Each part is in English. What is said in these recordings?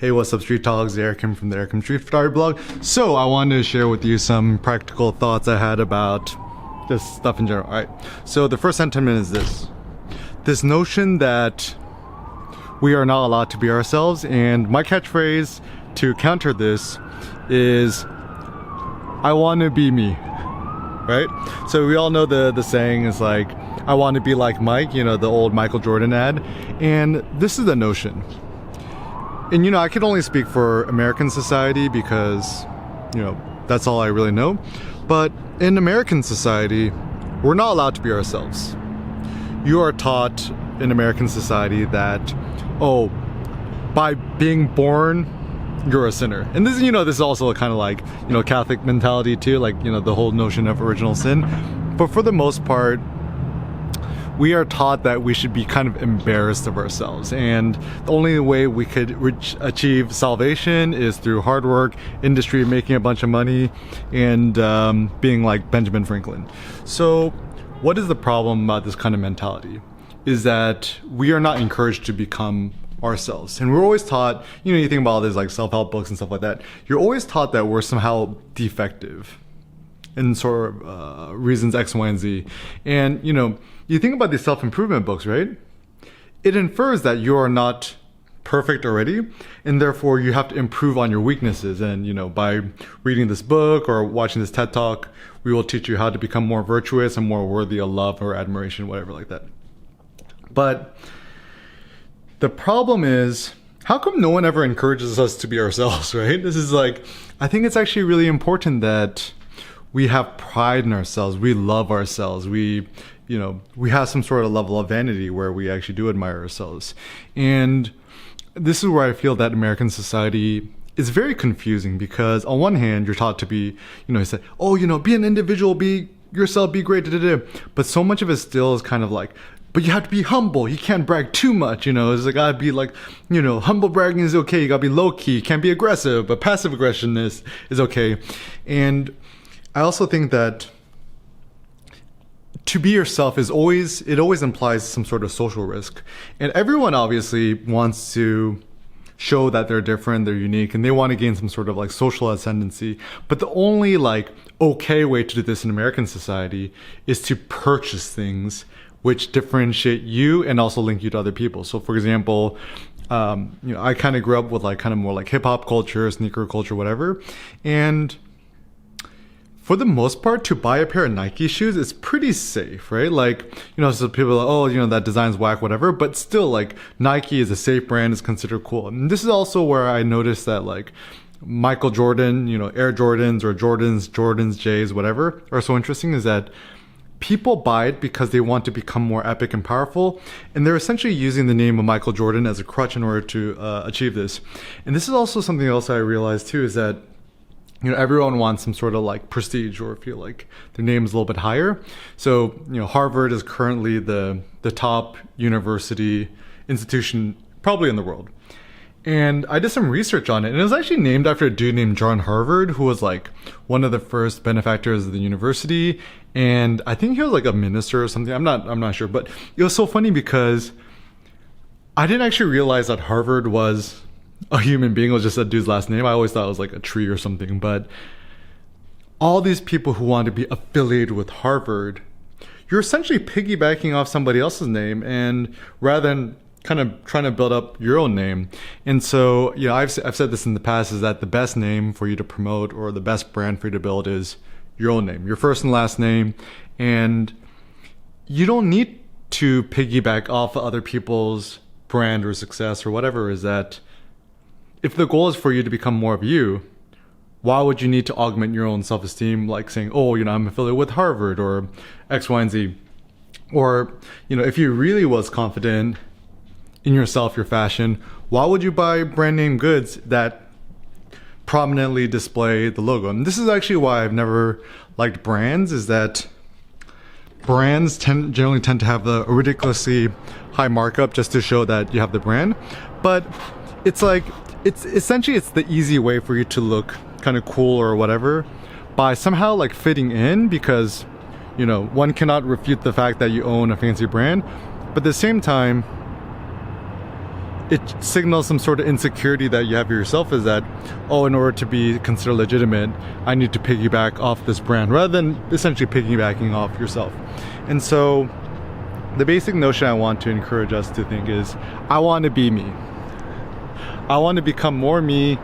Hey, what's up, Street Talks? Eric from the Eric Street Photography blog. So I wanted to share with you some practical thoughts I had about this stuff in general. All right. So the first sentiment is this notion that we are not allowed to be ourselves, and my catchphrase to counter this is, I want to be me. Right? So we all know the saying is like, I want to be like Mike, you know, the old Michael Jordan ad. And this is the notion. And, you know, I can only speak for American society because, you know, that's all I really know. But in American society, we're not allowed to be ourselves. You are taught in American society that, oh, by being born, you're a sinner. And this, you know, this is also kind of like, you know, Catholic mentality too, like, you know, the whole notion of original sin. But for the most part, we are taught that we should be kind of embarrassed of ourselves, and the only way we could achieve salvation is through hard work, industry, making a bunch of money, and being like Benjamin Franklin. So what is the problem about this kind of mentality is that we are not encouraged to become ourselves. And we're always taught, you know, you think about all these like self-help books and stuff like that, you're always taught that we're somehow defective in sort of reasons X, Y, and Z. And, you know, you think about these self-improvement books, right? It infers that you are not perfect already, and therefore you have to improve on your weaknesses. And, you know, by reading this book or watching this TED Talk, we will teach you how to become more virtuous and more worthy of love or admiration, whatever like that. But the problem is, how come no one ever encourages us to be ourselves, right? This is like, I think it's actually really important that we have pride in ourselves. We love ourselves. We have some sort of level of vanity where we actually do admire ourselves. And this is where I feel that American society is very confusing, because on one hand, you're taught to be, you know, you say, oh, you know, be an individual, be yourself, be great, but so much of it still is kind of like, but you have to be humble. You can't brag too much, you know. It's like, gotta be like, you know, humble bragging is okay. You gotta be low key. You can't be aggressive, but passive aggression is okay. And I also think that to be yourself it always implies some sort of social risk. And everyone obviously wants to show that they're different, they're unique, and they want to gain some sort of like social ascendancy. But the only like okay way to do this in American society is to purchase things which differentiate you and also link you to other people. So for example, you know, I kind of grew up with like kind of more like hip hop culture, sneaker culture, whatever. And for the most part, to buy a pair of Nike shoes is pretty safe, right? Like, you know, so people are like, oh, you know, that design's whack, whatever. But still, like, Nike is a safe brand, is considered cool. And this is also where I noticed that, like, Michael Jordan, you know, Air Jordans or Jordans, J's, whatever, are so interesting is that people buy it because they want to become more epic and powerful. And they're essentially using the name of Michael Jordan as a crutch in order to achieve this. And this is also something else I realized, too, is that, you know, everyone wants some sort of like prestige or feel like their name is a little bit higher. So, you know, Harvard is currently the top university institution probably in the world. And I did some research on it, and it was actually named after a dude named John Harvard, who was like one of the first benefactors of the university. And I think he was like a minister or something. I'm not sure, but it was so funny because I didn't actually realize that Harvard was a human being. It was just a dude's last name. I always thought it was like a tree or something. But all these people who want to be affiliated with Harvard, you're essentially piggybacking off somebody else's name, and rather than kind of trying to build up your own name. And so, you know, I've said this in the past, is that the best name for you to promote or the best brand for you to build is your own name, your first and last name. And you don't need to piggyback off of other people's brand or success or whatever. Is that if the goal is for you to become more of you, why would you need to augment your own self-esteem, like saying, oh, you know, I'm affiliated with Harvard or X, Y, and Z? Or, you know, if you really was confident in yourself, your fashion, why would you buy brand name goods that prominently display the logo? And this is actually why I've never liked brands, is that brands generally tend to have a ridiculously high markup just to show that you have the brand. But it's like, it's essentially, it's the easy way for you to look kind of cool or whatever by somehow like fitting in, because, you know, one cannot refute the fact that you own a fancy brand. But at the same time, it signals some sort of insecurity that you have for yourself, is that, oh, in order to be considered legitimate, I need to piggyback off this brand, rather than essentially piggybacking off yourself. And so the basic notion I want to encourage us to think is, I want to be me. I want to become more me.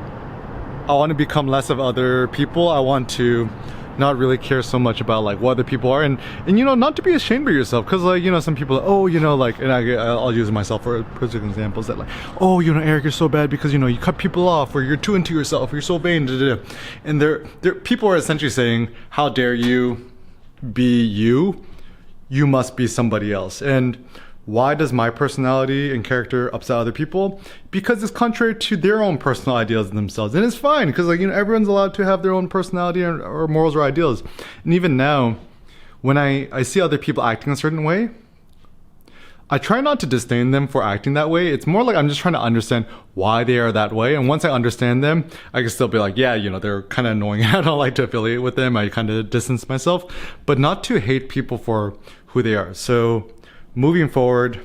I want to become less of other people. I want to not really care so much about like what other people are, and you know, not to be ashamed of yourself, because like, you know, some people are, oh, you know, like, and I'll use myself for particular examples, that like, oh, you know, Eric, you're so bad because, you know, you cut people off, or you're too into yourself, or you're so vain, and there people are essentially saying, how dare you be you? You must be somebody else. And why does my personality and character upset other people? Because it's contrary to their own personal ideals and themselves. And it's fine, because like, you know, everyone's allowed to have their own personality or morals or ideals. And even now, when I see other people acting a certain way, I try not to disdain them for acting that way. It's more like I'm just trying to understand why they are that way. And once I understand them, I can still be like, yeah, you know, they're kind of annoying. I don't like to affiliate with them. I kind of distance myself, but not to hate people for who they are. So moving forward,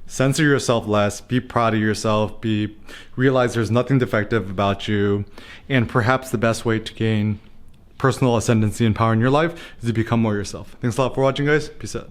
censor yourself less, be proud of yourself, realize there's nothing defective about you, and perhaps the best way to gain personal ascendancy and power in your life is to become more yourself. Thanks a lot for watching, guys. Peace out.